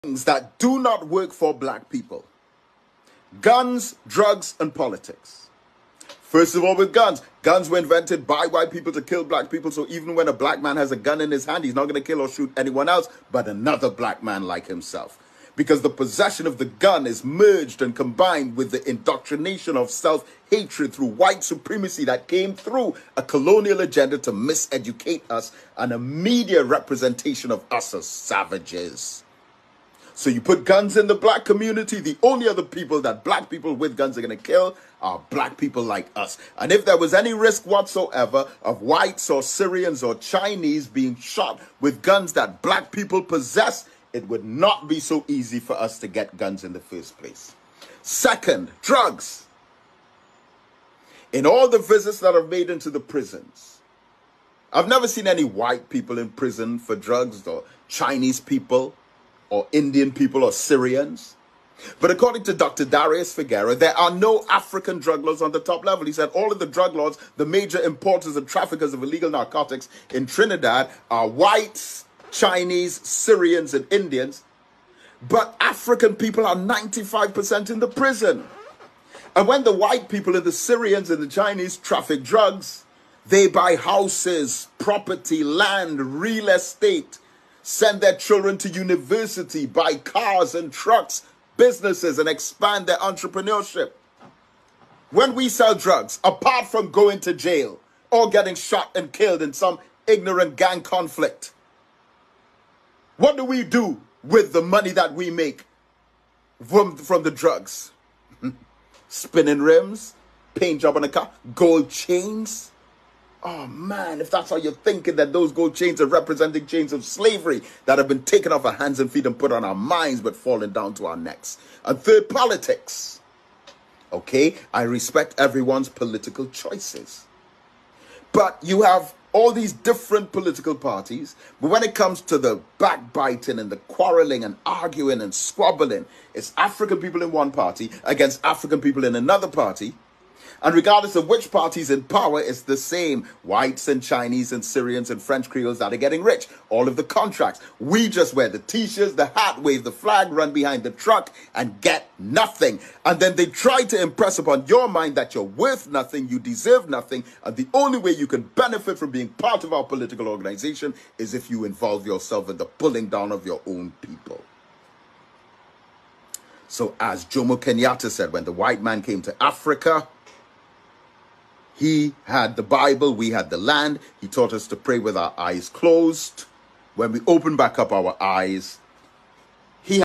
things that do not work for black people: guns, drugs, and politics. First of all, with guns. Guns were invented by white people to kill black people, so even when a black man has a gun in his hand, he's not going to kill or shoot anyone else but another black man like himself. Because the possession of the gun is merged and combined with the indoctrination of self-hatred through white supremacy that came through a colonial agenda to miseducate us and a media representation of us as savages. So you put guns in the black community, the only other people that black people with guns are going to kill are black people like us. And if there was any risk whatsoever of whites or Syrians or Chinese being shot with guns that black people possess, it would not be so easy for us to get guns in the first place. Second, drugs. In all the visits that I've made into the prisons, I've never seen any white people in prison for drugs, or Chinese people, or Indian people, or Syrians. But according to Dr. Darius Figueroa, there are no African drug laws on the top level. He said all of the drug laws, the major importers and traffickers of illegal narcotics in Trinidad are whites, Chinese, Syrians, and Indians. But African people are 95% in the prison. And when the white people and the Syrians and the Chinese traffic drugs, they buy houses, property, land, real estate, send their children to university, buy cars and trucks, businesses, and expand their entrepreneurship. When we sell drugs, apart from going to jail or getting shot and killed in some ignorant gang conflict, what do we do with the money that we make from the drugs? Spinning rims, paint job on a car, gold chains. Oh man, if that's how you're thinking, that those gold chains are representing chains of slavery that have been taken off our hands and feet and put on our minds but fallen down to our necks. And third, politics. Okay, I respect everyone's political choices. But you have all these different political parties, but when it comes to the backbiting and the quarreling and arguing and squabbling, it's African people in one party against African people in another party. And regardless of which party's in power, it's the same. Whites and Chinese and Syrians and French Creoles that are getting rich. All of the contracts. We just wear the t-shirts, the hat, wave the flag, run behind the truck, and get nothing. And then they try to impress upon your mind that you're worth nothing, you deserve nothing, and the only way you can benefit from being part of our political organization is if you involve yourself in the pulling down of your own people. So as Jomo Kenyatta said, when the white man came to Africa, he had the Bible, we had the land. He taught us to pray with our eyes closed. When we open back up our eyes,